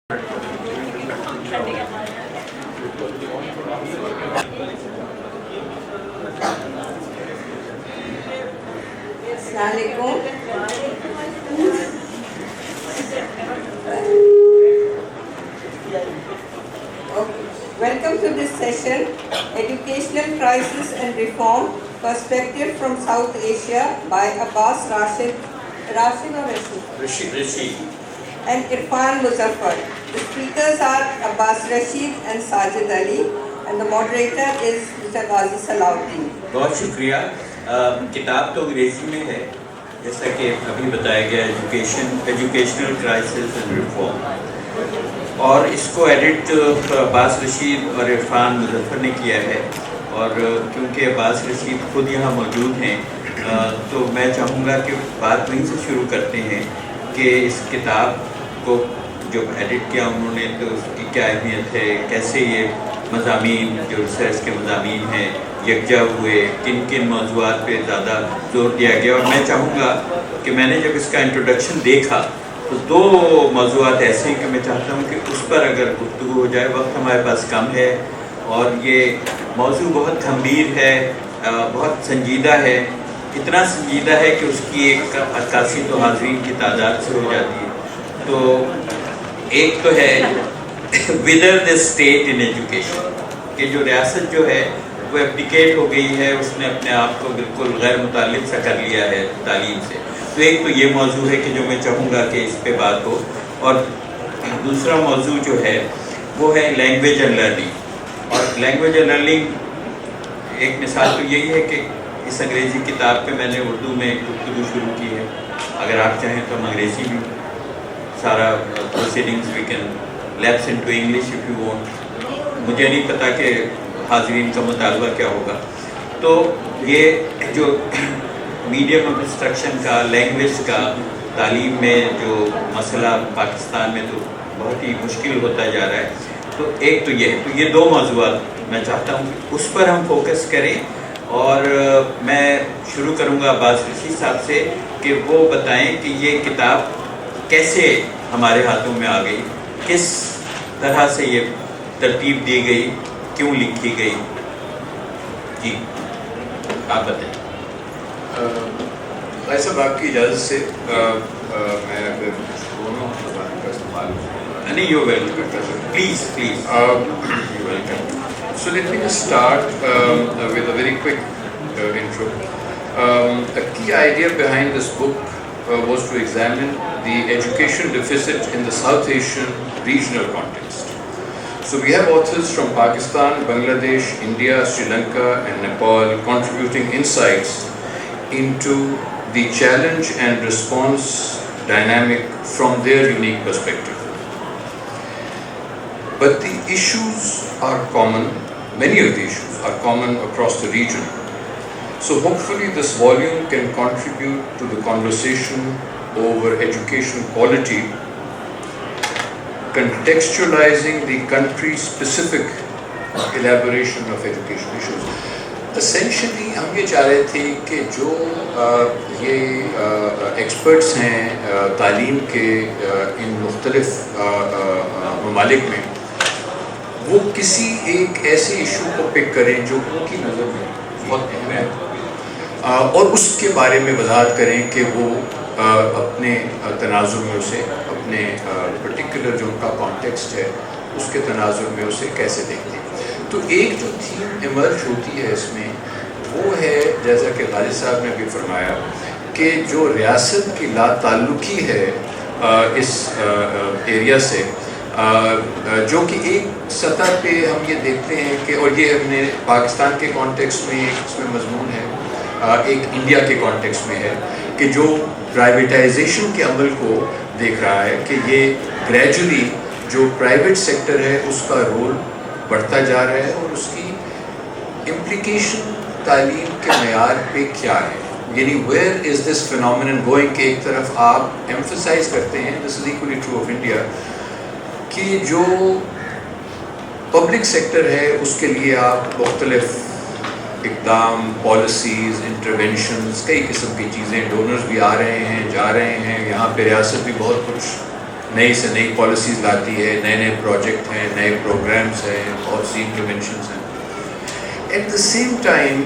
Welcome to this session, Educational Crisis and Reform, Perspective from South Asia by Abbas Rashid and Irfan Muzaffar. The speakers are Abbas Rashid and Sajid Ali, and the moderator is Mr. Ghazi Salahuddin. بہت شکریہ. کتاب تو انگریزی میں ہے جیسا کہ ابھی بتایا گیا، ایجوکیشنل کرائسس اینڈ ریفارم، اور اس کو ایڈٹ عباس رشید اور عرفان مظفر نے کیا ہے. اور کیونکہ عباس رشید خود یہاں موجود ہیں تو میں چاہوں گا کہ بات وہیں سے شروع کرتے ہیں کہ اس کتاب کو جو ایڈٹ کیا انہوں نے تو اس کی کیا اہمیت ہے، کیسے یہ مضامین جو ریسرچ کے مضامین ہیں یکجا ہوئے، کن کن موضوعات پہ زیادہ زور دیا گیا. اور میں چاہوں گا کہ میں نے جب اس کا انٹروڈکشن دیکھا تو دو موضوعات ایسے ہیں کہ میں چاہتا ہوں کہ اس پر اگر گفتگو ہو جائے. وقت ہمارے پاس کم ہے اور یہ موضوع بہت گمبھیر ہے، بہت سنجیدہ ہے، اتنا سنجیدہ ہے کہ اس کی ایک عکاسی تو حاضرین کی تعداد سے ہو جاتی ہے. تو ایک تو ہے wither the state in education، کہ جو ریاست جو ہے وہ اپلیکیٹ ہو گئی ہے، اس نے اپنے آپ کو بالکل غیر متعلق سا کر لیا ہے تعلیم سے. تو ایک تو یہ موضوع ہے کہ جو میں چاہوں گا کہ اس پہ بات ہو. اور دوسرا موضوع جو ہے وہ ہے لینگویج اینڈ لرننگ. اور لینگویج اینڈ لرننگ ایک مثال تو یہی ہے کہ اس انگریزی کتاب پہ میں نے اردو میں گفتگو شروع کی ہے. اگر آپ چاہیں تو ہم انگریزی بھی سارا proceedings we can lapse into English if you want. مجھے نہیں پتا کہ حاضرین کا مطالبہ کیا ہوگا. تو یہ جو میڈیم آف انسٹرکشن کا، لینگویج کا تعلیم میں جو مسئلہ پاکستان میں تو بہت ہی مشکل ہوتا جا رہا ہے. تو ایک تو یہ ہے. تو یہ دو موضوعات میں چاہتا ہوں کہ اس پر ہم فوکس کریں. اور میں شروع کروں گا عباس رشید صاحب سے کہ وہ بتائیں کہ یہ کتاب کیسے ہمارے ہاتھوں میں آ گئی، کس طرح سے یہ ترتیب دی گئی، کیوں لکھی گئی. جی آپ بتائیں. بھائی صاحب آپ کی اجازت سے میں اگر دونوں زبان کا استعمال نہیں، you welcome, please please you welcome. So let me just start with a very quick intro. A key idea behind this book was to examine the education deficit in the South Asian regional context. So we have authors from Pakistan, Bangladesh, India, Sri Lanka and Nepal contributing insights into the challenge and response dynamic from their unique perspective. But the issues are common, many of the issues are common across the region. So hopefully this volume can contribute to the conversation over education quality, contextualizing the country-specific elaboration of education issues. Essentially ہم یہ چاہ رہے تھے کہ جو یہ experts ہیں تعلیم کے ان مختلف ممالک میں، وہ کسی ایک ایسے ایشو کو پک کریں جو ان کی نظر میں بہت اہم ہے، اور اس کے بارے میں وضاحت کریں کہ وہ اپنے تناظر میں اسے، اپنے پرٹیکولر جو ان کا کانٹیکسٹ ہے اس کے تناظر میں اسے کیسے دیکھتے ہیں. تو ایک جو تھیم ایمرج ہوتی ہے اس میں وہ ہے، جیسا کہ غازی صاحب نے بھی فرمایا، کہ جو ریاست کی لا تعلقی ہے اس ایریا سے، جو کہ ایک سطح پہ ہم یہ دیکھتے ہیں کہ، اور یہ ہم نے پاکستان کے کانٹیکسٹ میں ایک اس میں مضمون ہے، ایک انڈیا کے کانٹیکسٹ میں ہے، کہ جو پرائیویٹائزیشن کے عمل کو دیکھ رہا ہے کہ یہ گریجولی جو پرائیویٹ سیکٹر ہے اس کا رول بڑھتا جا رہا ہے، اور اس کی امپلیکیشن تعلیم کے معیار پہ کیا ہے. یعنی where is this phenomenon going, کہ ایک طرف آپ ایمفسائز کرتے ہیں، this is equally true of India, کہ جو پبلک سیکٹر ہے اس کے لیے آپ مختلف اقدام، پالیسیز، انٹرونشنز، کئی قسم کی چیزیں، ڈونرز بھی آ رہے ہیں، جا رہے ہیں، یہاں پہ ریاست بھی بہت کچھ نئی سے نئی پالیسیز لاتی ہے, نئے نئے پروجیکٹ ہیں, نئے پروگرامس ہیں, بہت سی انٹرونشنس ہیں. ایٹ دا سیم ٹائم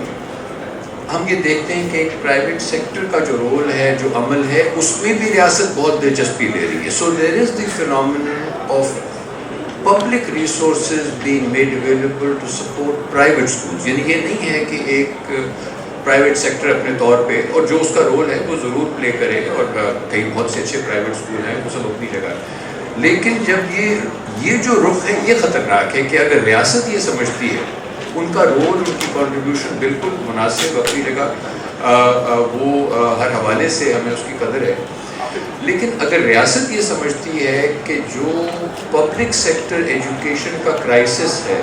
ہم یہ دیکھتے ہیں کہ ایک پرائیویٹ سیکٹر کا جو رول ہے, جو عمل ہے, اس میں بھی ریاست بہت دلچسپی لے رہی ہے. So there is the phenomenon of public resources being made available to support private schools. یعنی یہ نہیں ہے کہ ایک پرائیویٹ سیکٹر اپنے طور پہ, اور جو اس کا رول ہے وہ ضرور پلے کرے, اور کئی بہت سے اچھے پرائیویٹ اسکول ہیں, وہ سب اپنی جگہ. لیکن جب یہ جو رخ ہے یہ خطرناک ہے کہ اگر ریاست یہ سمجھتی ہے ان کا رول, ان کی کنٹریبیوشن بالکل مناسب اپنی جگہ, وہ ہر حوالے سے ہمیں اس کی قدر ہے. لیکن اگر ریاست یہ سمجھتی ہے کہ جو پبلک سیکٹر ایجوکیشن کا کرائسس ہے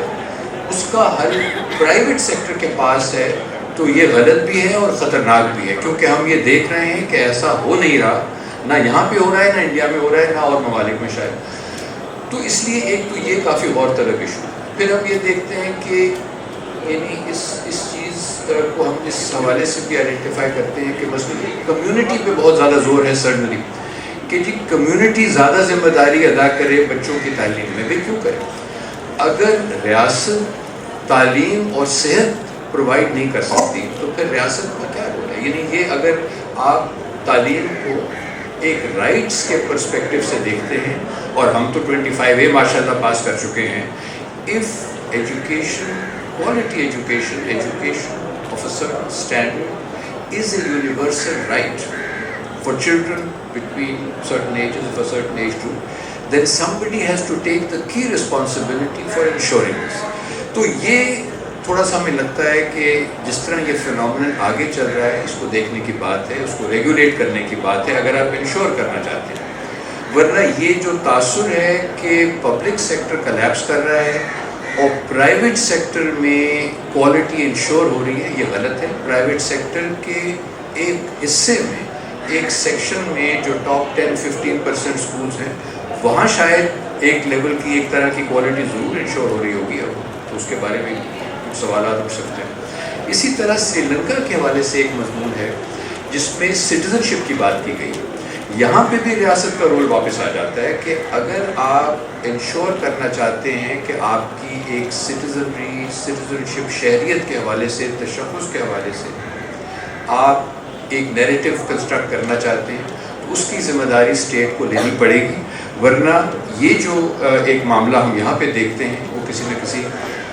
اس کا حل پرائیویٹ سیکٹر کے پاس ہے, تو یہ غلط بھی ہے اور خطرناک بھی ہے, کیونکہ ہم یہ دیکھ رہے ہیں کہ ایسا ہو نہیں رہا, نہ یہاں پہ ہو رہا ہے, نہ انڈیا میں ہو رہا ہے, نہ اور ممالک میں شاید. تو اس لیے ایک تو یہ کافی غور طلب ایشو. پھر ہم یہ دیکھتے ہیں کہ یعنی اس چیز کو ہم اس حوالے سے بھی آئیڈینٹیفائی کرتے ہیں کہ مثلا کمیونٹی پہ بہت زیادہ زور ہے سڈنلی, کہ جی کمیونٹی زیادہ ذمہ داری ادا کرے بچوں کی تعلیم میں. بھی کیوں کرے؟ اگر ریاست تعلیم اور صحت پرووائڈ نہیں کر سکتی تو پھر ریاست کا کیا رول ہے؟ یعنی یہ اگر آپ تعلیم کو ایک رائٹس کے پرسپیکٹو سے دیکھتے ہیں, اور ہم تو 25A ماشاء اللہ پاس کر چکے ہیں. If education, quality education of a certain standard is a universal right for children between certain ages, of a certain age group, then somebody has to take the key responsibility for ensuring this. تو یہ تھوڑا سا ہمیں لگتا ہے کہ جس طرح یہ فینومینن آگے چل رہا ہے, اس کو دیکھنے کی بات ہے, اس کو ریگولیٹ کرنے کی بات ہے اگر آپ انشور کرنا چاہتے ہیں. ورنہ یہ جو تاثر ہے کہ پبلک سیکٹر کلیپس کر رہا ہے اور پرائیویٹ سیکٹر میں کوالٹی انشور ہو رہی ہے, یہ غلط ہے. پرائیویٹ سیکٹر کے ایک حصے میں, ایک سیکشن میں جو ٹاپ 10-15% اسکولس ہیں, وہاں شاید ایک لیول کی, ایک طرح کی کوالٹی ضرور انشور ہو رہی ہوگی. اب تو اس کے بارے میں کچھ سوالات اٹھ سکتے ہیں. اسی طرح سری لنکا کے حوالے سے ایک مضمون ہے جس میں سٹیزن شپ کی بات کی گئی. یہاں پہ بھی ریاست کا رول واپس آ جاتا ہے کہ اگر آپ انشور کرنا چاہتے ہیں کہ آپ کی ایک سٹیزن شپ شہریت کے حوالے سے, تشخص کے حوالے سے آپ ایک نیریٹو کنسٹرکٹ کرنا چاہتے ہیں, تو اس کی ذمہ داری اسٹیٹ کو لینی پڑے گی. ورنہ یہ جو ایک معاملہ ہم یہاں پہ دیکھتے ہیں وہ کسی نہ کسی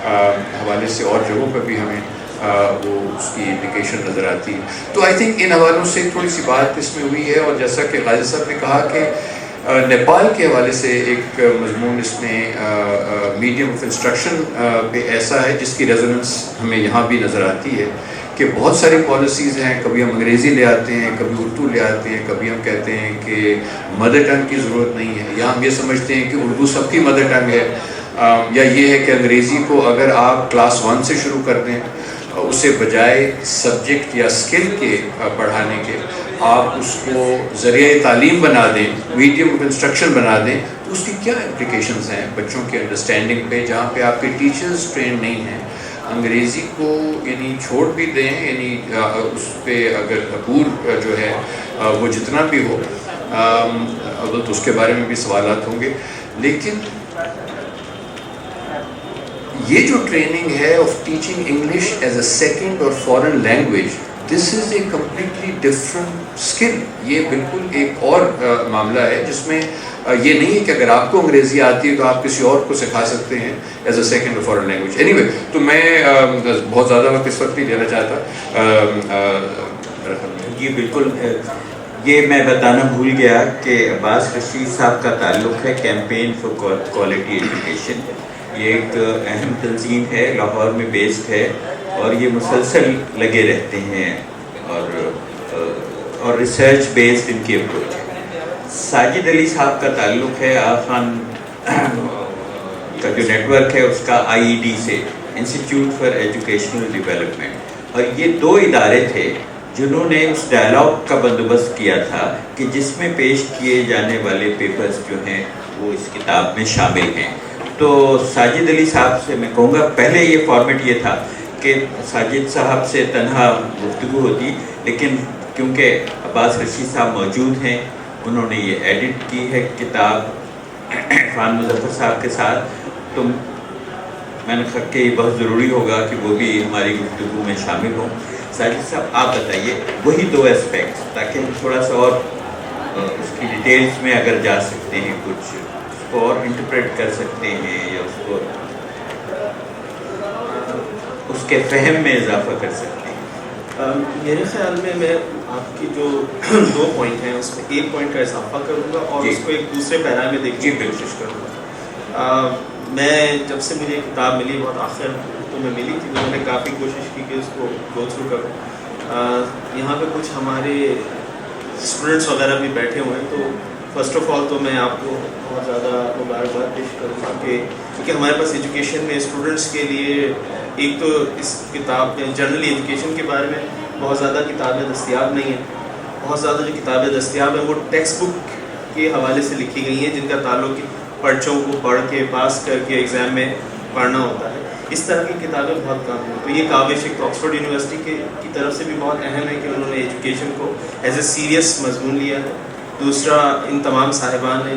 حوالے سے اور جگہوں پہ بھی ہمیں وہ اس کی اپلیکیشن نظر آتی ہے. تو آئی تھنک ان حوالوں سے تھوڑی سی بات اس میں ہوئی ہے. اور جیسا کہ غازی صاحب نے کہا کہ نیپال کے حوالے سے ایک مضمون اس میں میڈیم آف انسٹرکشن پہ ایسا ہے جس کی ریزوننس ہمیں یہاں بھی نظر آتی ہے کہ بہت ساری پالیسیز ہیں. کبھی ہم انگریزی لے آتے ہیں, کبھی اردو لے آتے ہیں, کبھی ہم کہتے ہیں کہ مدر ٹنگ کی ضرورت نہیں ہے, یا ہم یہ سمجھتے ہیں کہ اردو سب کی مدر ٹنگ ہے, یا یہ ہے کہ انگریزی کو اگر آپ کلاس 1 سے شروع کر دیں, اسے بجائے سبجیکٹ یا اسکل کے پڑھانے کے آپ اس کو ذریعہ تعلیم بنا دیں, میڈیم آف انسٹرکشن بنا دیں, تو اس کی کیا امپلیکیشنز ہیں بچوں کی انڈرسٹینڈنگ پہ, جہاں پہ آپ کے ٹیچرز ٹرین نہیں ہیں. انگریزی کو یعنی چھوڑ بھی دیں, یعنی اس پہ اگر عبور جو ہے وہ جتنا بھی ہو, تو اس کے بارے میں بھی سوالات ہوں گے. لیکن یہ جو ٹریننگ ہے of teaching English as a second or foreign language, this is a completely different skill. یہ بالکل ایک اور معاملہ ہے جس میں یہ نہیں ہے کہ اگر آپ کو انگریزی آتی ہے تو آپ کسی اور کو سکھا سکتے ہیں as a second or foreign language. Any way, تو میں بہت زیادہ وقت اس وقت نہیں دینا چاہتا. جی بالکل, یہ میں بتانا بھول گیا کہ عباس رشید صاحب کا تعلق ہے کیمپین فار کوالٹی ایجوکیشن. یہ ایک اہم تنظیم ہے, لاہور میں بیسڈ ہے, اور یہ مسلسل لگے رہتے ہیں اور ریسرچ بیسڈ ان کی اپروچ ہے. ساجد علی صاحب کا تعلق ہے آغا خان کا جو نیٹ ورک ہے اس کا IED سے, انسٹیٹیوٹ فار ایجوکیشنل ڈیولپمنٹ, اور یہ 2 ادارے تھے جنہوں نے اس ڈائلاگ کا بندوبست کیا تھا کہ جس میں پیش کیے جانے والے پیپرز جو ہیں وہ اس کتاب میں شامل ہیں. تو ساجد علی صاحب سے میں کہوں گا, پہلے یہ فارمیٹ یہ تھا کہ ساجد صاحب سے تنہا گفتگو ہوتی, لیکن کیونکہ عباس رشید صاحب موجود ہیں, انہوں نے یہ ایڈٹ کی ہے کتاب, عرفان مظفر صاحب کے ساتھ، تو میں نے کہا کہ یہ بہت ضروری ہوگا کہ وہ بھی ہماری گفتگو میں شامل ہوں. ساجد صاحب آپ بتائیے وہی دو اسپیکٹس، تاکہ ہم تھوڑا سا اور اس کی ڈیٹیلز میں اگر جا سکتے ہیں، کچھ اس کو اور انٹرپریٹ کر سکتے ہیں یا اس کو اس کے فہم میں اضافہ کر سکتے ہیں. میرے خیال میں آپ کی جو 2 پوائنٹ ہیں اس میں ایک پوائنٹ کا اضافہ کروں گا اور اس کو ایک دوسرے پیرا میں دیکھنے کی کوشش کروں گا. میں جب سے مجھے کتاب ملی، بہت آخر تو میں ملی تھی، میں نے کافی کوشش کی کہ اس کو گو تھرو کروں. یہاں پہ کچھ ہمارے اسٹوڈنٹس وغیرہ بھی بیٹھے ہوئے ہیں، تو فرسٹ آف آل تو میں آپ کو بہت زیادہ مبارکباد پیش کروں گا کہ کیونکہ ہمارے پاس ایجوکیشن میں اسٹوڈنٹس کے لیے ایک تو اس کتاب میں جنرلی ایجوکیشن کے بارے میں بہت زیادہ کتابیں دستیاب نہیں ہیں. بہت زیادہ جو کتابیں دستیاب ہیں وہ ٹیکسٹ بک کے حوالے سے لکھی گئی ہیں، جن کا تعلق پرچوں کو پڑھ کے پاس کر کے ایگزام میں پڑھنا ہوتا ہے. اس طرح کی کتابیں بہت کم ہیں. تو یہ کاوش ایک آکسفورڈ یونیورسٹی کی طرف سے بھی بہت اہم ہے کہ انہوں نے ایجوکیشن کو ایز اے سیریس مضمون لیا ہے. دوسرا ان تمام صاحبان ہیں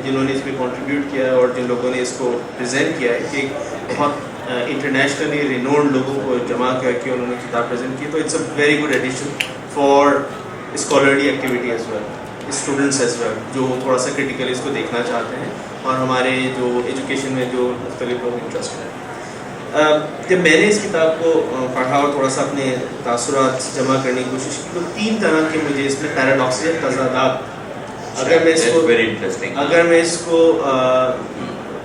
جنہوں نے اس میں کنٹریبیوٹ کیا ہے اور جن لوگوں نے اس کو پریزنٹ کیا ہے، کہ ایک بہت انٹرنیشنلی رینوڈ لوگوں کو جمع کر کے انہوں نے کتاب پریزنٹ کی. تو it's a very good edition for scholarly activity as well, students as well جو تھوڑا سا کرٹیکلی اس کو دیکھنا چاہتے ہیں اور ہمارے جو ایجوکیشن میں جو مختلف لوگ انٹرسٹ ہیں. جب میں نے اس کتاب کو پڑھا اور تھوڑا سا اپنے تاثرات جمع کرنے کی کوشش کی، تو 3 طرح کے مجھے اس میں پیراڈاکس یا تضادات، اگر میں اس کو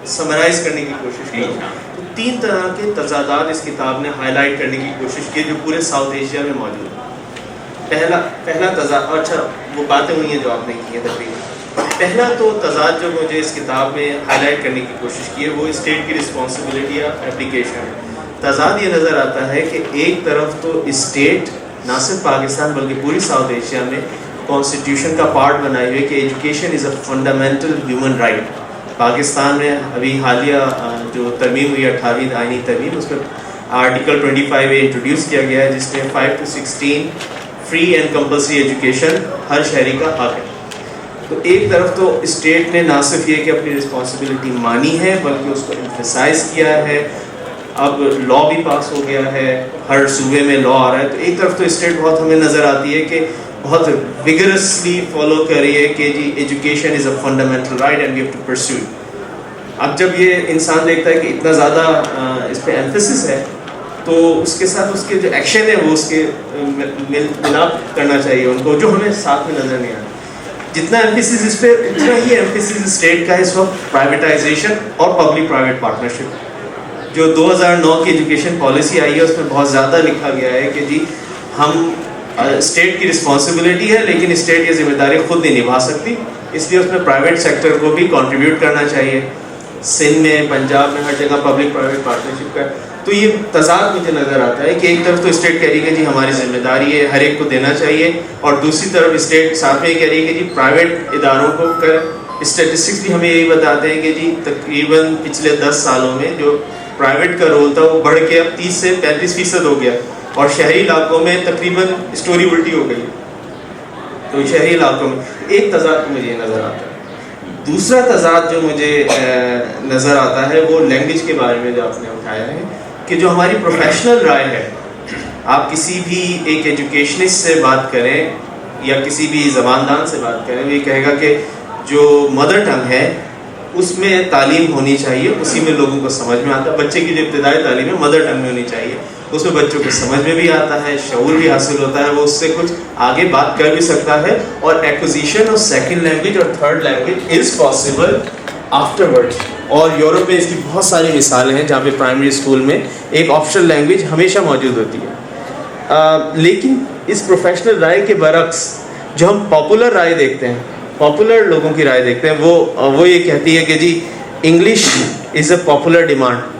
سمرائز کرنے کی کوشش کروں تو 3 طرح کے تضادات اس کتاب نے ہائی لائٹ کرنے کی کوشش کی جو پورے ساؤتھ ایشیا میں موجود ہیں. پہلا تضاد، اچھا وہ باتیں ہوئی ہیں جو آپ نے کی ہیں تقریباً. پہلا تو تضاد جو مجھے اس کتاب میں ہائی لائٹ کرنے کی کوشش کی ہے وہ اسٹیٹ کی رسپانسبلٹی یا اپلیکیشن ہے. تضاد یہ نظر آتا ہے کہ ایک طرف تو اسٹیٹ نہ صرف پاکستان بلکہ پوری ساؤتھ ایشیا میں کانسٹیٹیوشن کا پارٹ بنائے ہوئے کہ education is a fundamental human right. Pakistan میں ابھی حالیہ جو ترمیم ہوئی 18ویں آئینی ترمیم، اس میں آرٹیکل 25 انٹروڈیوس کیا گیا ہے جس میں 5 to 16 free and compulsory education ہر شہری کا حق ہے. تو ایک طرف تو اسٹیٹ نے نہ صرف یہ کہ اپنی رسپانسبلٹی مانی ہے بلکہ اس کو ایمفیسائز کیا ہے. اب لا بھی پاس ہو گیا ہے، ہر صوبے میں لا آ رہا ہے. تو ایک طرف تو اسٹیٹ بہت ہمیں نظر آتی ہے کہ بہت وگرسلی فالو کر رہی ہے کہ جی education is a fundamental right and we have to perceive. اب جب یہ انسان دیکھتا ہے کہ اتنا زیادہ اس پہ ایمفیسس ہے تو اس کے ساتھ اس کے جو ایکشن ہے وہ اس کے ملاپ کرنا چاہیے ان کو، جو ہمیں ساتھ میں نظر نہیں آتا. جتنا ایمفیسس اس پہ اتنا ہی ایمفیسس اسٹیٹ کا اس وقت پرائیویٹائزیشن اور پبلک پرائیویٹ پارٹنرشپ. جو 2009 کی ایجوکیشن پالیسی آئی ہے اس میں بہت زیادہ لکھا گیا ہے کہ جی ہم اسٹیٹ کی رسپانسبلٹی ہے لیکن اسٹیٹ یہ ذمہ داری خود نہیں نبھا سکتی، اس لیے اس میں پرائیویٹ سیکٹر کو بھی کنٹریبیوٹ کرنا چاہیے. سندھ میں، پنجاب میں ہر جگہ پبلک پرائیویٹ پارٹنرشپ کا. تو یہ تضاد مجھے نظر آتا ہے کہ ایک طرف تو اسٹیٹ کہہ رہی ہے کہ جی ہماری ذمہ داری ہے ہر ایک کو دینا چاہیے، اور دوسری طرف اسٹیٹ ساتھ میں یہ کہہ رہی ہے کہ جی پرائیویٹ اداروں کو اسٹیٹسٹکس بھی ہمیں یہی بتاتے ہیں کہ جی تقریباً پچھلے 10 سالوں میں جو پرائیویٹ کا رول تھا وہ بڑھ کے اب 30 سے 35% ہو گیا، اور شہری علاقوں میں تقریباً اسٹوری الٹی ہو گئی. تو شہری علاقوں میں ایک تضاد مجھے نظر آتا ہے. دوسرا تضاد جو مجھے نظر آتا ہے وہ لینگویج کے بارے میں جو آپ نے اٹھایا ہے کہ جو ہماری پروفیشنل رائے ہے، آپ کسی بھی ایک ایجوکیشنسٹ سے بات کریں یا کسی بھی زباندان سے بات کریں، وہ یہ کہے گا کہ جو مدر ٹنگ ہے اس میں تعلیم ہونی چاہیے، اسی میں لوگوں کو سمجھ میں آتا ہے. بچے کی جو ابتدائی تعلیم ہے مدر ٹنگ میں ہونی چاہیے، اس میں بچوں کو سمجھ میں بھی آتا ہے، شعور بھی حاصل ہوتا ہے، وہ اس سے کچھ آگے بات کر بھی سکتا ہے، اور ایکوزیشن آف سیکنڈ لینگویج اور third language is possible after word. اور یورپ میں اس کی بہت ساری مثالیں ہیں جہاں پہ پرائمری اسکول میں ایک آپشنل لینگویج ہمیشہ موجود ہوتی ہے. لیکن اس پروفیشنل رائے کے برعکس جو ہم پاپولر رائے دیکھتے ہیں، پاپولر لوگوں کی رائے دیکھتے ہیں، وہ یہ کہتی ہے کہ جی English is a popular demand.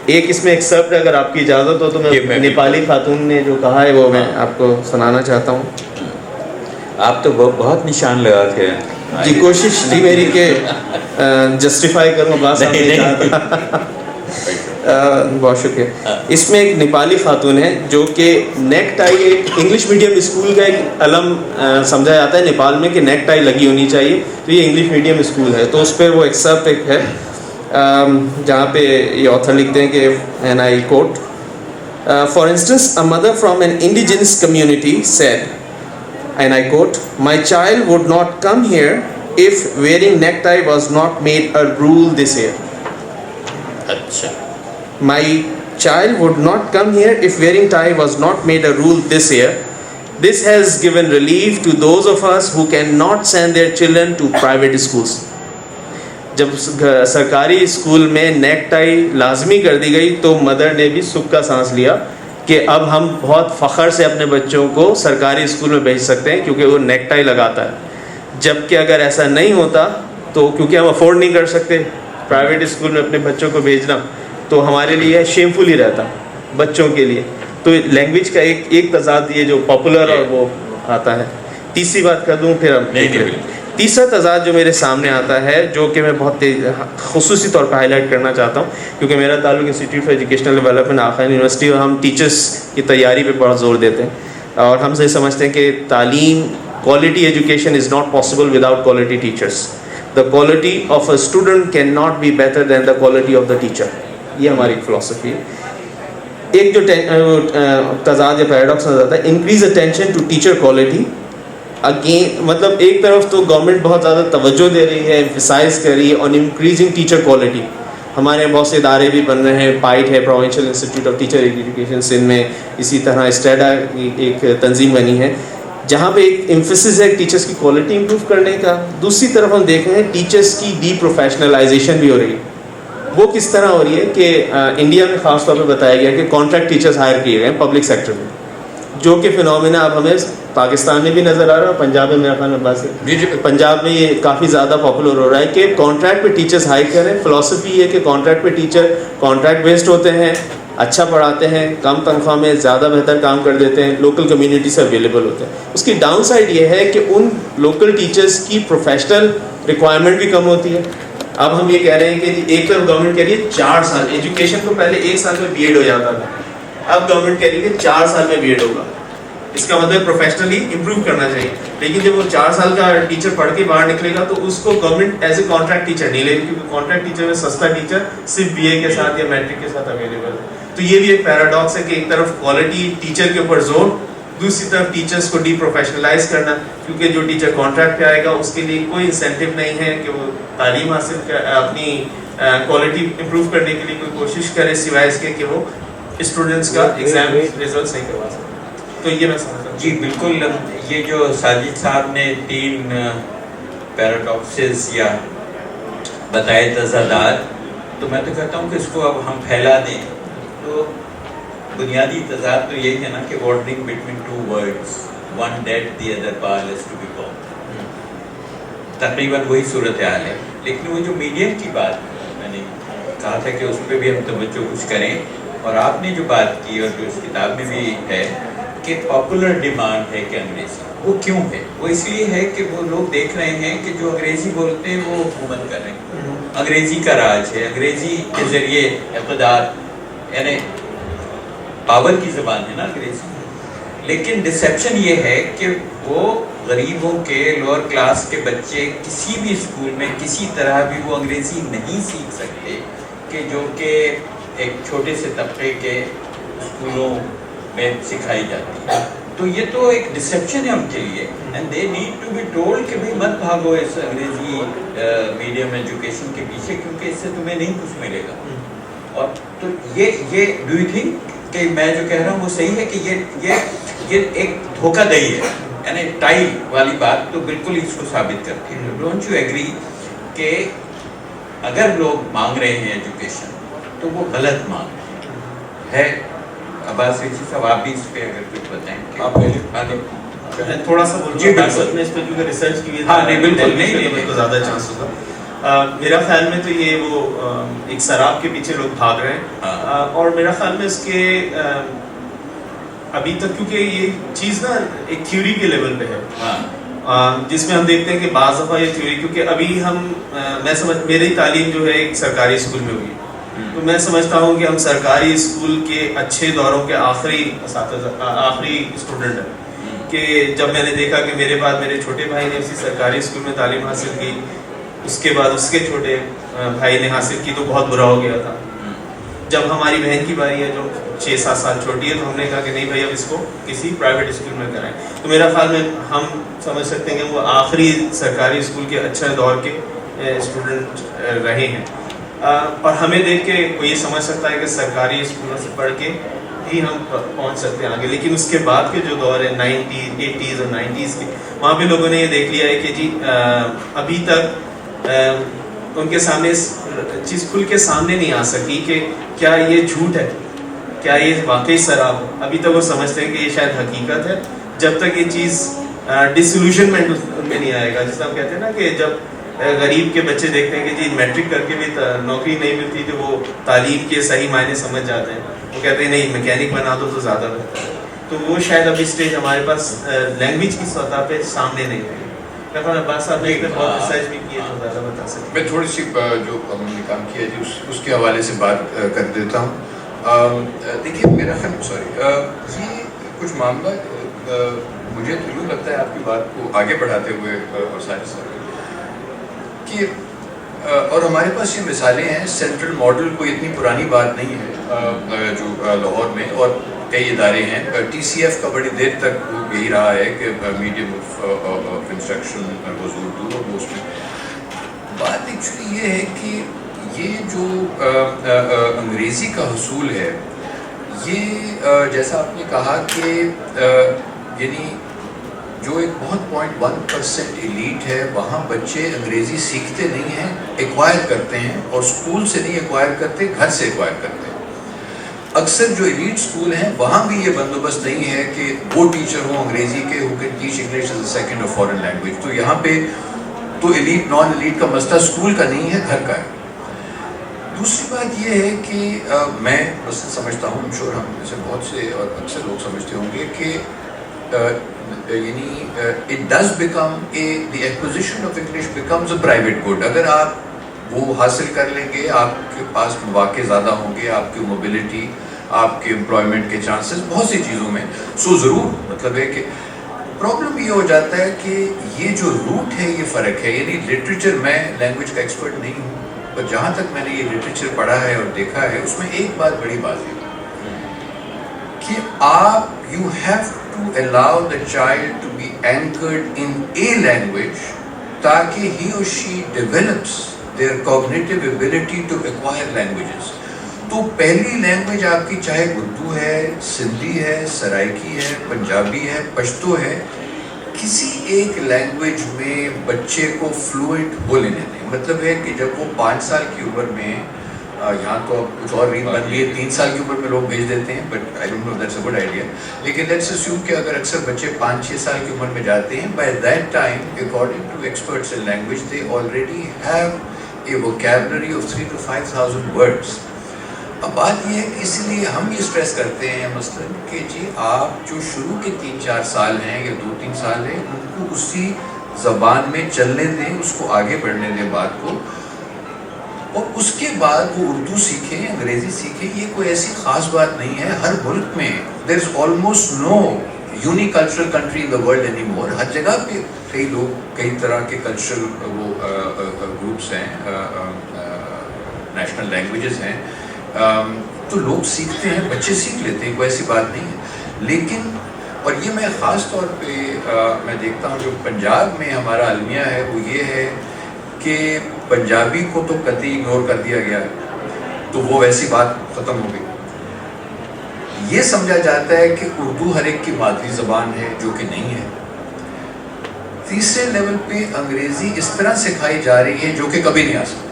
ایک اس میں ایکسرپٹ اگر آپ کی اجازت ہو تو میں نیپالی خاتون نے جو کہا ہے وہ میں آپ کو سنانا چاہتا ہوں. آپ تو بہت نشان لگا کے جی کوشش تھی میری کہ جسٹیفائی کروں بات. بہت شکریہ. اس میں ایک نیپالی خاتون ہے جو کہ نیک ٹائی, ایک انگلش میڈیم اسکول کا ایک علم سمجھا جاتا ہے نیپال میں کہ نیک ٹائی لگی ہونی چاہیے, تو یہ انگلش میڈیم اسکول ہے. تو اس پہ وہ ایکسرپٹ ایک ہے جہاں پہ یہ آتھر لکھتے ہیں کہ and I quote, for instance a mother from an indigenous community said, and I quote, my child would not come here if wearing necktie was not made a rule this year. اچھا, My child would not come here if wearing tie was not made a rule this year. This has given relief to those of us who cannot send their children to private schools. جب سرکاری school میں نیک tie لازمی کر دی گئی تو mother نے بھی سکھ کا سانس لیا کہ اب ہم بہت فخر سے اپنے بچوں کو سرکاری اسکول میں بھیج سکتے ہیں کیونکہ وہ نیک ٹائی لگاتا ہے. جبکہ اگر ایسا نہیں ہوتا تو کیونکہ ہم افورڈ نہیں کر سکتے پرائیویٹ اسکول میں اپنے بچوں کو بھیجنا, تو ہمارے لیے شیم فل ہی رہتا بچوں کے لیے. تو لینگویج کا ایک تضاد یہ جو پاپولر اور وہ آتا ہے. تیسری بات کر دوں پھر ہم. تیسرا تضاد جو میرے سامنے آتا ہے جو کہ میں بہت خصوصی طور پہ ہائی لائٹ کرنا چاہتا ہوں کیونکہ میرا تعلق انسٹیٹیوٹ فار ایجوکیشنل ڈیولپمنٹ آخر یونیورسٹی, اور ہم ٹیچرس کی تیاری پہ بڑا زور دیتے ہیں اور ہم سے سمجھتے ہیں کہ تعلیم, quality education is not possible without quality teachers. The quality of a student cannot be better than the quality of the teacher. یہ ہماری فلاسفی ہے. ایک جو تضاد یا پیراڈاکس نظر آتا ہے, increase attention to teacher quality. Again مطلب ایک طرف تو گورنمنٹ بہت زیادہ توجہ دے رہی ہے, ایمفسائز کر رہی ہے آن انکریزنگ ٹیچر کوالٹی. ہمارے بہت سے ادارے بھی بن رہے ہیں, پائٹ ہے provincial institute of teacher education Sindh میں, اسی طرح اسٹیڈا ایک تنظیم بنی ہے جہاں پہ ایک ایمفسس ہے ٹیچرس کی کوالٹی امپروو کرنے کا. دوسری طرف ہم دیکھ رہے ہیں ٹیچرس کی ڈی پروفیشنلائزیشن بھی ہو رہی ہے. وہ کس طرح ہو رہی ہے کہ انڈیا میں خاص طور پہ بتایا گیا کہ کانٹریکٹ ٹیچرس ہائر کیے گئے ہیں پبلک سیکٹر میں, جو کہ فنومینا اب ہمیں پاکستان میں بھی نظر آ رہا ہے, پنجاب میں میرا خیال میں بس پنجاب میں یہ کافی زیادہ پاپولر ہو رہا ہے کہ کانٹریکٹ پہ ٹیچرس ہائر کریں. فلاسفی یہ کہ کانٹریکٹ پہ ٹیچر کانٹریکٹ بیسڈ ہوتے ہیں, اچھا پڑھاتے ہیں, کم تنخواہ میں زیادہ بہتر کام کر دیتے ہیں, لوکل کمیونٹی سے اویلیبل ہوتے ہیں. اس کی ڈاؤن سائڈ یہ ہے کہ ان لوکل ٹیچرس کی پروفیشنل ریکوائرمنٹ بھی کم ہوتی ہے. اب ہم یہ کہہ رہے ہیں کہ ایک طرف گورنمنٹ کہہ رہی ہے 4 سال ایجوکیشن کو, پہلے 1 سال میں بی ایڈ ہو جاتا تھا, اب گورنمنٹ کہہ رہی ہے کہ 4 سال میں بی ایڈ ہوگا. اس کا مطلب پروفیشنلی امپروو کرنا چاہیے. لیکن جب وہ 4 سال کا ٹیچر پڑھ کے باہر نکلے گا تو اس کو government as a contract teacher نہیں لے گی, کیونکہ کانٹریکٹ ٹیچر میں سستا ٹیچر صرف بی اے کے ساتھ یا میٹرک کے ساتھ اویلیبل ہے. تو یہ بھی ایک پیراڈاکس ہے کہ ایک طرف کوالٹی ٹیچر کے اوپر زور, دوسری طرف ٹیچرس کو ڈی پروفیشنلائز کرنا, کیونکہ جو ٹیچر کانٹریکٹ پہ آئے گا اس کے لیے کوئی انسینٹیو نہیں ہے کہ وہ تعلیم حاصل کر اپنی کوالٹی امپروو کرنے کے لیے کوئی کوشش کرے سوائے اس کے کہ وہ اسٹوڈنٹس کا ایگزام ریزلٹ صحیح کروا سکے. تو یہ میں سمجھتا ہوں. جی بالکل, یہ جو ساجد صاحب نے 3 پیراڈاکسز یا بتائے تضادات, تو میں تو کہتا ہوں کہ اس کو اب ہم پھیلا دیں. تو بنیادی تضاد تو یہی ہے نا کہ وارڈنگ between 2 words, one dead the other powerless to be born. تقریباً وہی صورتحال ہے. لیکن وہ جو میڈیم کی بات میں نے کہا تھا کہ اس پہ بھی ہم توجہ کچھ کریں, اور آپ نے جو بات کی اور جو اس کتاب میں بھی ہے کہ پاپولر ڈیمانڈ ہے کہ انگریزی, وہ کیوں ہے؟ وہ اس لیے ہے کہ وہ لوگ دیکھ رہے ہیں کہ جو انگریزی بولتے ہیں وہ حکومت کر رہے ہیں, انگریزی کا راج ہے, انگریزی کے ذریعے اقتدار, یعنی پاور کی زبان ہے نا انگریزی. لیکن ڈسیپشن یہ ہے کہ وہ غریبوں کے لوور کلاس کے بچے کسی بھی اسکول میں کسی طرح بھی وہ انگریزی نہیں سیکھ سکتے کہ جو کہ ایک چھوٹے سے طبقے کے اسکولوں میں سکھائی جاتی ہے. تو یہ تو ایک ڈسیپشن ہے ان کے لیے, and they need to be told کہ بھائی مت بھاگو اس انگریزی میڈیم ایجوکیشن کے پیچھے, کیونکہ اس سے تمہیں نہیں کچھ ملے گا. اور تو یہ ڈو یو تھنک کہ میں جو کہہ رہا ہوں وہ صحیح ہے کہ یہ ایک دھوکہ دہی ہے, یعنی ٹائی والی بات تو بالکل اس کو ثابت کرتی ہے. ڈونٹ یو ایگری کہ اگر لوگ مانگ رہے ہیں ایجوکیشن تو وہ غلط مانگ ہے؟ عباس ریچی صاحب آپ بھی اس پہ اگر کچھ بتائیں کہ آپ پہلے تھوڑا سا بولوں. جی بالکل, میں اس پہ کیونکہ ریسرچ کی ہوئی, ہاں نہیں بالکل نہیں تو زیادہ چانس ہوگا. میرا خیال میں تو یہ وہ ایک سراب کے پیچھے لوگ بھاگ رہے ہیں, اور میرا خیال میں اس کے ابھی تک کیونکہ یہ چیز نا ایک تھیوری کے لیول پہ ہے, جس میں ہم دیکھتے ہیں کہ بعض دفعہ یہ تھیوری, کیونکہ ابھی ہم میں سمجھ میری تعلیم جو ہے ایک سرکاری اسکول میں ہوئی, تو میں سمجھتا ہوں کہ ہم سرکاری اسکول کے اچھے دوروں کے آخری اسٹوڈنٹ ہیں، کہ جب میں نے دیکھا کہ میرے بعد میرے چھوٹے بھائی نے اسی سرکاری اسکول میں تعلیم حاصل کی، اس کے بعد اس کے چھوٹے بھائی نے حاصل کی تو بہت برا ہو گیا تھا. جب ہماری بہن کی باری ہے جو 6-7 سال چھوٹی ہے، تو ہم نے کہا کہ نہیں بھائی اب اس کو کسی پرائیویٹ اسکول میں کرائیں. تو میرا خیال میں ہم سمجھ سکتے ہیں کہ وہ آخری سرکاری اسکول کے اچھے دور کے اسٹوڈنٹ رہے ہیں. اور ہمیں دیکھ کے کوئی یہ سمجھ سکتا ہے کہ سرکاری اسکولوں سے پڑھ کے ہی ہم پہنچ سکتے ہیں آگے، لیکن اس کے بعد کے جو دور ہے 90s 80s اور 90s کے، وہاں پہ لوگوں نے یہ دیکھ لیا ہے کہ جی ابھی تک ان کے سامنے چیز کھل کے سامنے نہیں آ سکی کہ کیا یہ جھوٹ ہے، کیا یہ واقعی سراب ہے. ابھی تک وہ سمجھتے ہیں کہ یہ شاید حقیقت ہے، جب تک یہ چیز ڈسلوژنمنٹ ان میں نہیں آئے گا. جس طرح ہم کہتے ہیں نا کہ جب غریب کے بچے دیکھتے ہیں کہ جی میٹرک کر کے بھی نوکری نہیں ملتی تو وہ تعلیم کے صحیح معنی سمجھ جاتے ہیں، وہ کہتے ہیں نہیں میکینک بنا دو تو زیادہ بہتر ہے. تو وہ شاید ابھی اسٹیج ہمارے پاس لینگویج کی سطح پہ سامنے نہیں ہے. عباس صاحب نے بہت ریسرچ بھی کی ہے تو زیادہ بتا سکتے. میں تھوڑی سی جو ہم نے کام کیا جی اس کے حوالے سے بات کر دیتا ہوں. دیکھیے میرا خیال یہ کچھ معاملہ مجھے تو یوں لگتا ہے آپ کی بات کو آگے بڑھاتے ہوئے اور سارے کہ اور ہمارے پاس یہ مثالیں ہیں. سینٹرل ماڈل کوئی اتنی پرانی بات نہیں ہے جو لاہور میں، اور کئی ادارے ہیں. ٹی سی ایف کا بڑی دیر تک وہ یہی رہا ہے کہ medium of instruction was Urdu, اور اس میں بات ایکچولی یہ ہے کہ یہ جو انگریزی کا حصول ہے، یہ جیسا آپ نے کہا کہ یعنی جو ایک بہت 0.1% ایلیٹ ہے، وہاں بچے انگریزی سیکھتے نہیں ہیں، ایکوائر کرتے ہیں، اور اسکول سے نہیں ایکوائر کرتے، گھر سے ایکوائر کرتے ہیں. اکثر جو ایلیٹ اسکول ہیں وہاں بھی یہ بندوبست نہیں ہے کہ وہ ٹیچر ہوں انگریزی کے who can teach English as a second or foreign language. تو یہاں پہ تو ایلیٹ نان ایلیٹ کا مسئلہ اسکول کا نہیں ہے، گھر کا ہے. دوسری بات یہ ہے کہ میں سمجھتا ہوں، شور ہم جیسے بہت سے اور اکثر لوگ سمجھتے ہوں گے کہ یعنی it does become the acquisition of English becomes a private good. اگر آپ وہ حاصل کر لیں گے، آپ کے پاس مواقع زیادہ ہوں گے، آپ کی موبلٹی، آپ کے امپلائمنٹ کے چانسز بہت سی چیزوں میں. سو ضرور مطلب ہے کہ پرابلم یہ ہو جاتا ہے کہ یہ جو روٹ ہے یہ فرق ہے. یعنی لٹریچر، میں لینگویج کا ایکسپرٹ نہیں ہوں، پر جہاں تک میں نے یہ لٹریچر پڑھا ہے اور دیکھا ہے، اس میں ایک بات بڑی واضح ہے کہ آپ you have to allow the child to be anchored in a language تاکہ he or she develops their cognitive ability to acquire languages. تو پہلی لینگویج آپ کی چاہے اردو ہے، سندھی ہے، سرائکی ہے، پنجابی ہے، پشتو ہے، کسی ایک لینگویج میں بچے کو فلوئنٹ ہو لینے دیں. مطلب ہے کہ جب وہ 5 سال کی عمر میں، یہاں تو اب کچھ اور ریت بن گئی ہے، 3 سال کی عمر میں لوگ بھیج دیتے ہیں، but I don't know that's a good idea. لیکن لیٹس اسیوم کہ اگر اکثر بچے 5-6 سال کی عمر میں جاتے ہیں، by that time according to experts in language they already have a vocabulary of 3,000 to 5,000 words. اب بات یہ ہے کہ اسی لیے ہم یہ اسٹریس کرتے ہیں مثلاً کہ جی آپ جو شروع کے 3-4 سال ہیں یا 2-3 سال ہیں، ان کو اسی زبان میں چلنے دیں، اس کو آگے بڑھنے دیں بات کو، اور اس کے بعد وہ اردو سیکھیں، انگریزی سیکھیں. یہ کوئی ایسی خاص بات نہیں ہے. ہر ملک میں there is almost no unicultural country in the world any more. ہر جگہ پہ کئی لوگ، کئی طرح کے کلچرل وہ گروپس ہیں، نیشنل لینگویجز ہیں، تو لوگ سیکھتے ہیں، بچے سیکھ لیتے ہیں، کوئی ایسی بات نہیں ہے. لیکن اور یہ میں خاص طور پہ میں دیکھتا ہوں جو پنجاب میں ہمارا المیہ ہے وہ یہ ہے کہ پنجابی کو تو قطعی اگنور کر دیا گیا ہے، تو وہ ویسی بات ختم ہو گئی. یہ سمجھا جاتا ہے کہ اردو ہر ایک کی مادری زبان ہے، جو کہ نہیں ہے. تیسرے لیول پہ انگریزی اس طرح سکھائی جا رہی ہے جو کہ کبھی نہیں آ سکتی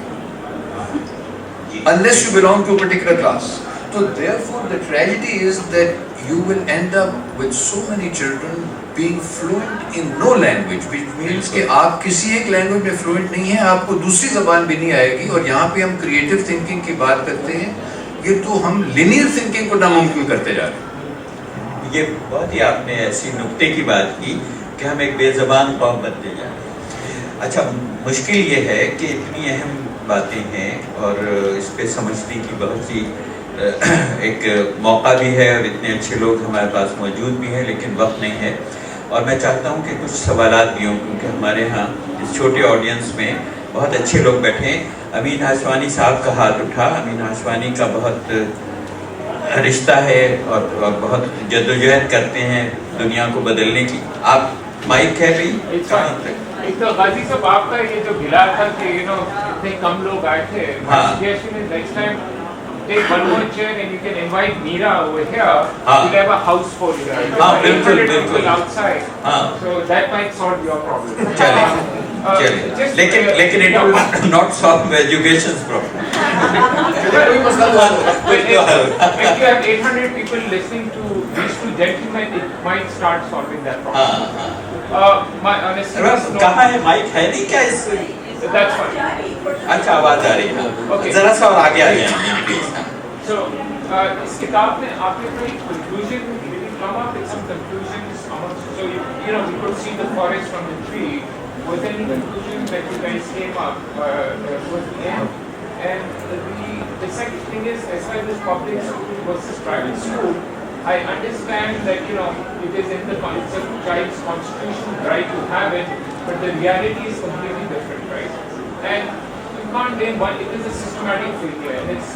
unless you belong to a particular class. So therefore the tragedy is that you will end up with so many children being fluent in no language, which means کہ آپ کسی ایک لینگویج میں فلوئنٹ نہیں ہیں، آپ کو دوسری زبان بھی نہیں آئے گی. اور یہاں پہ ہم کریٹو تھنکنگ کی بات کرتے ہیں، یہ تو ہم لینئر تھنکنگ کو ناممکن کرتے جا رہے ہیں. یہ بہت ہی آپ نے ایسی نکتے کی بات کی کہ ہم ایک بے زبان قوم بنتے جا رہے ہیں. اچھا، مشکل یہ ہے کہ اتنی اہم باتیں ہیں اور اس پہ سمجھنے کی بہت سی ایک موقع بھی ہے اور اتنے اچھے لوگ ہمارے پاس موجود بھی ہیں، لیکن وقت نہیں ہے. اور میں چاہتا ہوں کہ کچھ سوالات بھی ہوں، کیونکہ ہمارے ہاں اس چھوٹے آڈینس میں بہت اچھے لوگ بیٹھے ہیں. امین ہاشوانی صاحب کا ہاتھ اٹھا. امین ہاشوانی کا بہت رشتہ ہے اور بہت جدوجہد کرتے ہیں دنیا کو بدلنے کی. آپ مائک ہے بھی کہاں تک؟ ایک تو غازی صاحب آپ کا یہ جو گلا تھا کہ اتنے کم لوگ آئے تھے، next time take one more chair and you can invite Meera over here. We'll have a house for you. بالکل people outside. So that might solve your problem. لیکن it will not solve education's problem. If you have 800 people listening to these two gentlemen, it might start solving that problem. کہاں ہے mic? ہے نہیں کیا اس سے؟ That's fine. اچھا آواز آ رہی ہے، ذرا سا اور آگے آ جائیں. So اس کتاب میں آپ نے کوئی conclusion come up with some conclusions amongst, so we could see the forest from the tree. Was there any conclusion that you guys came up towards the end? And the second thing is, as far as this public school versus private school, I understand that it is in the it's a child's constitutional right to have it, but the reality is completely different, right? And you can't blame one. It is a systematic failure, and it's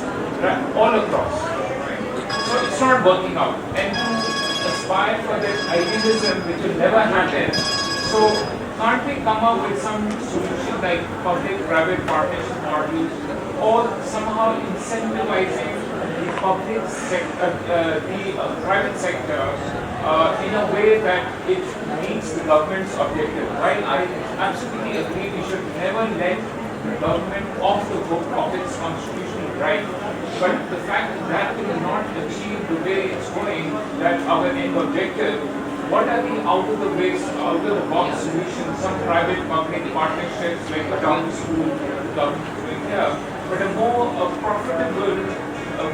all across, right? So it's not working out, and to aspire for that idealism which will never happen. So can't we come up with some solution like public-private partnership models, or somehow incentivizing the public sector, the private sector, in a way that it meets the government's objective? While I absolutely agree we should never let the government off the hook of its constitutional right, but the fact that will not achieve the way it's going, that our end objective, what are the out-of-the-box solutions, some private-public partnerships like a town school, government doing here, but a more profitable,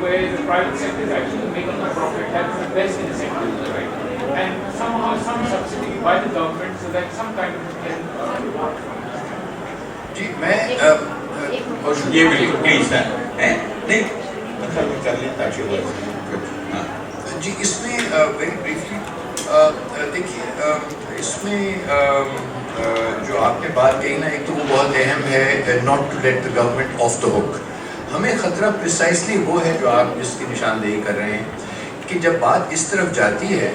where the private sector is actually making a profit, that's the best incentive, right? And somehow some subsidy by the government so that some kind of can جی میں یہ بالکل please نہیں کر لیں تاکہ جی اس میں very briefly دیکھیے اس میں جو آپ نے بات کہی نا، ایک تو وہ بہت اہم ہے not to let the government off the hook. ہمیں خطرہ پریسائزلی وہ ہے جو آپ جس کی نشاندہی کر رہے ہیں کہ جب بات اس طرف جاتی ہے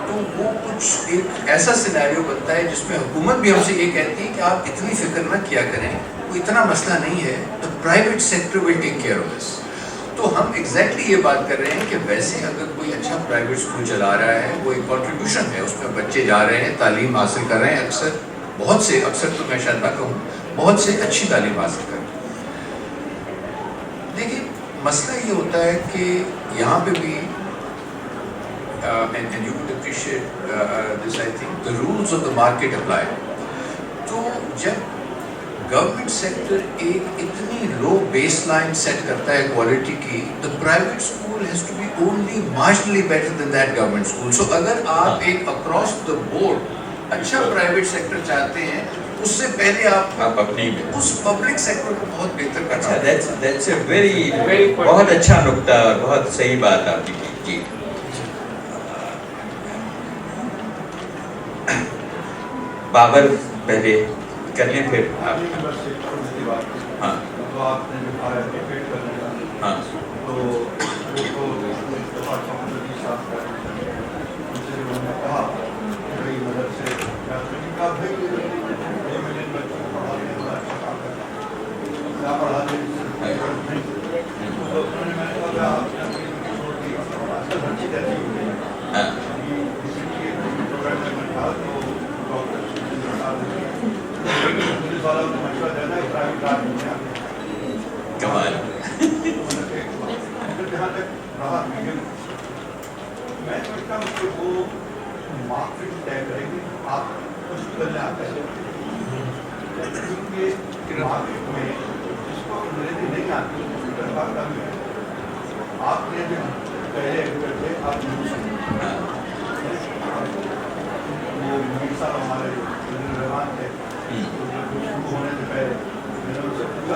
تو وہ کچھ ایک ایسا سیناریو بنتا ہے جس میں حکومت بھی ہم سے یہ کہتی ہے کہ آپ اتنی فکر نہ کیا کریں، کوئی اتنا مسئلہ نہیں ہے، the private sector will take care of this. تو ہم ایگزیکٹلی یہ بات کر رہے ہیں کہ ویسے اگر کوئی اچھا پرائیویٹ اسکول چلا رہا ہے، وہ ایک کنٹریبیوشن ہے، اس میں بچے جا رہے ہیں، تعلیم حاصل کر رہے ہیں، اکثر تو میں شاید نہ کہوں، بہت سے اچھی تعلیم حاصل کر رہے ہیں. دیکھیے مسئلہ یہ ہوتا ہے کہ یہاں پہ بھی and you would appreciate this, I think, the rules of the market apply. تو جب گورنمنٹ سیکٹر ایک اتنی لو بیس لائن سیٹ کرتا ہے کوالٹی کی، the private school has to be only marginally better than that government school. So اگر آپ ایک across the board اچھا پرائیویٹ سیکٹر چاہتے ہیں، اس سے پہلے آپ اپنی اس پبلک سیکٹر کو بہت بہتر کرنا. بہت اچھا نکتہ اور بہت صحیح بات آپ نے کی. جی بابر پہلے کر لیں پھر ہاں ہاں کمال. میں سمجھتا ہوں کہ وہ مارکیٹ طے کرے گی آپ کچھ کرنا آتا ہے، کیونکہ مارکیٹ میں جس کو انگریزی نہیں آتی درکار کم ہے. آپ نے جو پہلے کرتے آپ وہ میر صاحب ہمارے رحمان تھے، ہونے سے پہلے میں نے ان سے پوچھا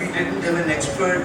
We didn't have an expert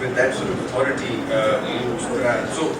with that sort of authority. So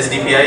SDPI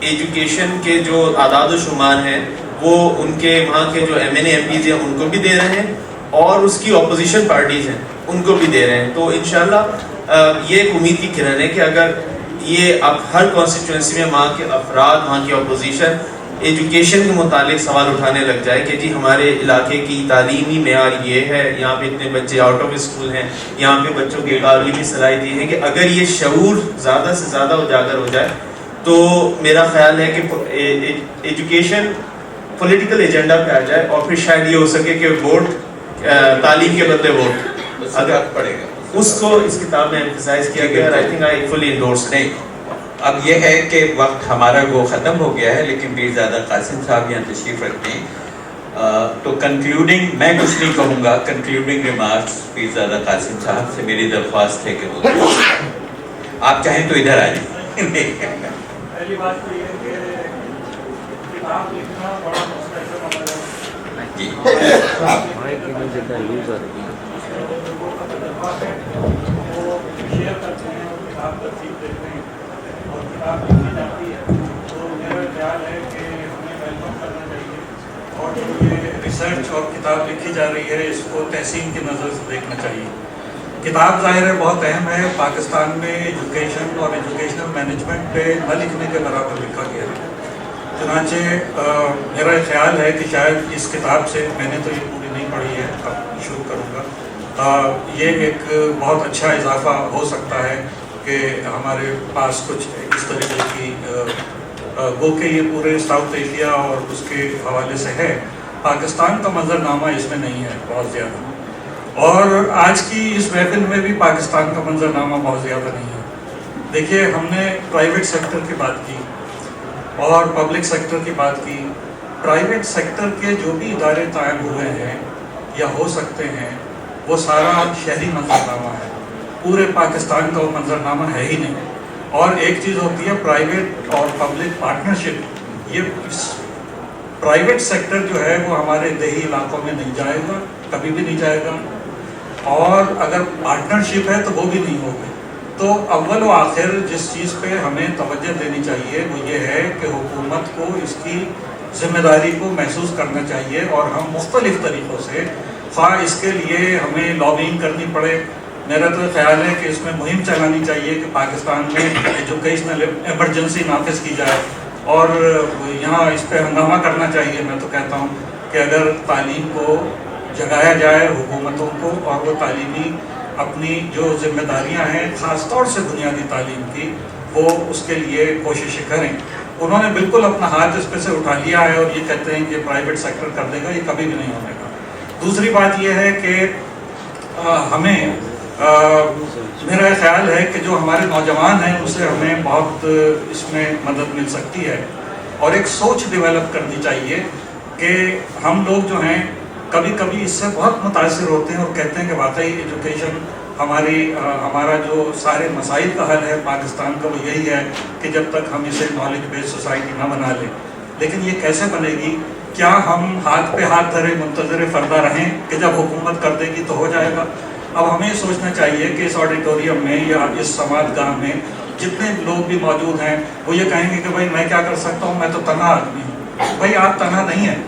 education کے جو اعداد و شمار ہیں وہ ان کے وہاں کے جو M N A M Ps ہیں ان کو بھی دے رہے ہیں اور اس کی اپوزیشن پارٹیز ہیں ان کو بھی دے رہے ہیں. تو انشاءاللہ یہ ایک امید کی کرن ہے کہ اگر یہ اب ہر کانسٹیٹوئنسی میں وہاں کے افراد وہاں کی اپوزیشن ایجوکیشن کے متعلق سوال اٹھانے لگ جائے کہ جی ہمارے علاقے کی تعلیمی معیار یہ ہے, یہاں پہ اتنے بچے آؤٹ آف اسکول ہیں, یہاں پہ بچوں کی تعلیمی صلاحیت یہ ہے, کہ اگر یہ شعور زیادہ سے زیادہ اجاگر ہو جائے تو میرا خیال ہے کہ ایجوکیشن پولیٹیکل ایجنڈا پہ آ جائے اور پھر شاید یہ ہو سکے کہ ووٹ تعلیم کے بدلے ووٹ اگر پڑے گا اس کو اس کتاب میں ایمفسائز کیا گیا. I think I fully endorse. نہیں, اب یہ ہے کہ وقت ہمارا وہ ختم ہو گیا ہے, لیکن پیرزادہ قاسم صاحب یہاں تشریف رکھتے ہیں. تو کنکلوڈنگ میں کچھ نہیں کہوں گا, کنکلوڈنگ ریمارکس پیرزادہ قاسم صاحب سے میری درخواست ہے کہ وہ آپ چاہیں تو ادھر آ جائیں. پہلی بات تو یہ کہ کتاب لکھنا بڑا مستحکم عمل ہے. جی وہ شیئر کرتے ہیں اور کتاب ترتیب دیتے ہیں اور کتاب لکھی جاتی ہے, تو میرا خیال ہے کہ ہمیں ویلکم کرنا چاہیے اور جو یہ ریسرچ اور کتاب لکھی جا رہی ہے اس کو تحسین کی نظر سے دیکھنا چاہیے. کتاب ظاہر ہے بہت اہم ہے. پاکستان میں ایجوکیشن اور ایجوکیشنل مینجمنٹ پہ نہ لکھنے کے برابر لکھا گیا ہے. چنانچہ میرا خیال ہے کہ شاید اس کتاب سے, میں نے تو یہ پوری نہیں پڑھی ہے, اب شروع کروں گا, یہ ایک بہت اچھا اضافہ ہو سکتا ہے کہ ہمارے پاس کچھ اس طریقے کی گو کہ یہ پورے ساؤتھ ایشیا اور اس کے حوالے سے ہے. پاکستان کا منظرنامہ اس میں نہیں ہے بہت زیادہ, اور آج کی اس محفل میں بھی پاکستان کا منظرنامہ بہت زیادہ نہیں ہے. دیکھیے, ہم نے پرائیویٹ سیکٹر کی بات کی اور پبلک سیکٹر کی بات کی. پرائیویٹ سیکٹر کے جو بھی ادارے قائم ہوئے ہیں یا ہو سکتے ہیں وہ سارا شہری منظرنامہ ہے, پورے پاکستان کا وہ منظرنامہ ہے ہی نہیں. اور ایک چیز ہوتی ہے پرائیویٹ اور پبلک پارٹنرشپ. یہ پرائیویٹ سیکٹر جو ہے وہ ہمارے دیہی علاقوں میں نہیں جائے گا, کبھی بھی نہیں جائے گا, اور اگر پارٹنرشپ ہے تو وہ بھی نہیں ہوگی. تو اول و آخر جس چیز پہ ہمیں توجہ دینی چاہیے وہ یہ ہے کہ حکومت کو اس کی ذمہ داری کو محسوس کرنا چاہیے, اور ہم مختلف طریقوں سے, خواہ اس کے لیے ہمیں لابینگ کرنی پڑے. میرا تو خیال ہے کہ اس میں مہم چلانی چاہیے کہ پاکستان میں ایجوکیشنل ایمرجنسی نافذ کی جائے, اور یہاں اس پہ ہنگامہ کرنا چاہیے. میں تو کہتا ہوں کہ اگر تعلیم کو جگایا جائے حکومتوں کو, اور وہ تعلیمی اپنی جو ذمہ داریاں ہیں خاص طور سے بنیادی تعلیم کی, وہ اس کے لیے کوششیں کریں. انہوں نے بالکل اپنا ہاتھ اس پہ سے اٹھا لیا ہے اور یہ کہتے ہیں کہ پرائیویٹ سیکٹر کر دے گا, یہ کبھی بھی نہیں ہونے گا. دوسری بات یہ ہے کہ ہمیں میرا خیال ہے کہ جو ہمارے نوجوان ہیں ان سے ہمیں بہت اس میں مدد مل سکتی ہے, اور ایک سوچ ڈیولپ کرنی چاہیے کہ ہم لوگ جو ہیں کبھی کبھی اس سے بہت متاثر ہوتے ہیں اور کہتے ہیں کہ واقعی ایجوکیشن ہمارا جو سارے مسائل کا حل ہے پاکستان کا وہ یہی ہے کہ جب تک ہم اسے نالج بیس سوسائٹی نہ بنا لیں. لیکن یہ کیسے بنے گی؟ کیا ہم ہاتھ پہ ہاتھ دھرے منتظر فردہ رہیں کہ جب حکومت کر دے گی تو ہو جائے گا؟ اب ہمیں سوچنا چاہیے کہ اس آڈیٹوریم میں یا اس سماعت گاہ میں جتنے لوگ بھی موجود ہیں وہ یہ کہیں گے کہ بھائی میں کیا کر سکتا ہوں, میں تو تنہا آدمی ہوں. بھائی آپ تنہا نہیں ہیں.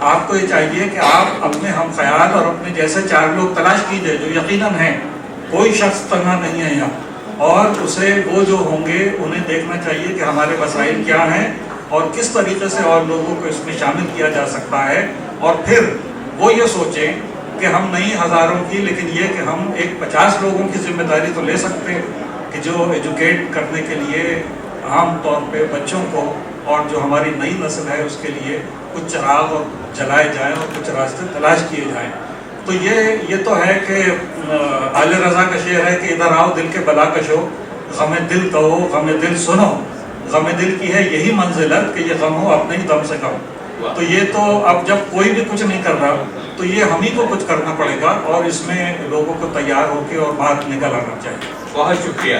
آپ کو یہ چاہیے کہ آپ اپنے ہم خیال اور اپنے جیسے 4 لوگ تلاش کیجئے جو یقیناً ہیں. کوئی شخص تنہا نہیں ہے یہاں, اور اسے وہ جو ہوں گے انہیں دیکھنا چاہیے کہ ہمارے مسائل کیا ہیں اور کس طریقے سے اور لوگوں کو اس میں شامل کیا جا سکتا ہے. اور پھر وہ یہ سوچیں کہ ہم نہیں ہزاروں کی, لیکن یہ کہ ہم ایک 50 لوگوں کی ذمہ داری تو لے سکتے ہیں کہ جو ایجوکیٹ کرنے کے لیے عام طور پہ بچوں کو اور جو ہماری نئی نسل ہے اس کے لیے کچھ چراغ اور جلائے جائیں اور کچھ راستے تلاش کیے جائیں. تو یہ تو ہے کہ عالیہ رضا کا شعر ہے کہ ادھر آؤ دل کے بلا کشو, غم دل کہو غم دل سنو, غم دل کی ہے یہی منزلت کہ یہ غم ہو اپنے ہی دم سے کم. تو یہ تو اب جب کوئی بھی کچھ نہیں کر رہا تو یہ ہم ہی کو کچھ کرنا پڑے گا, اور اس میں لوگوں کو تیار ہو کے اور بات نکل آنا چاہیے. بہت شکریہ.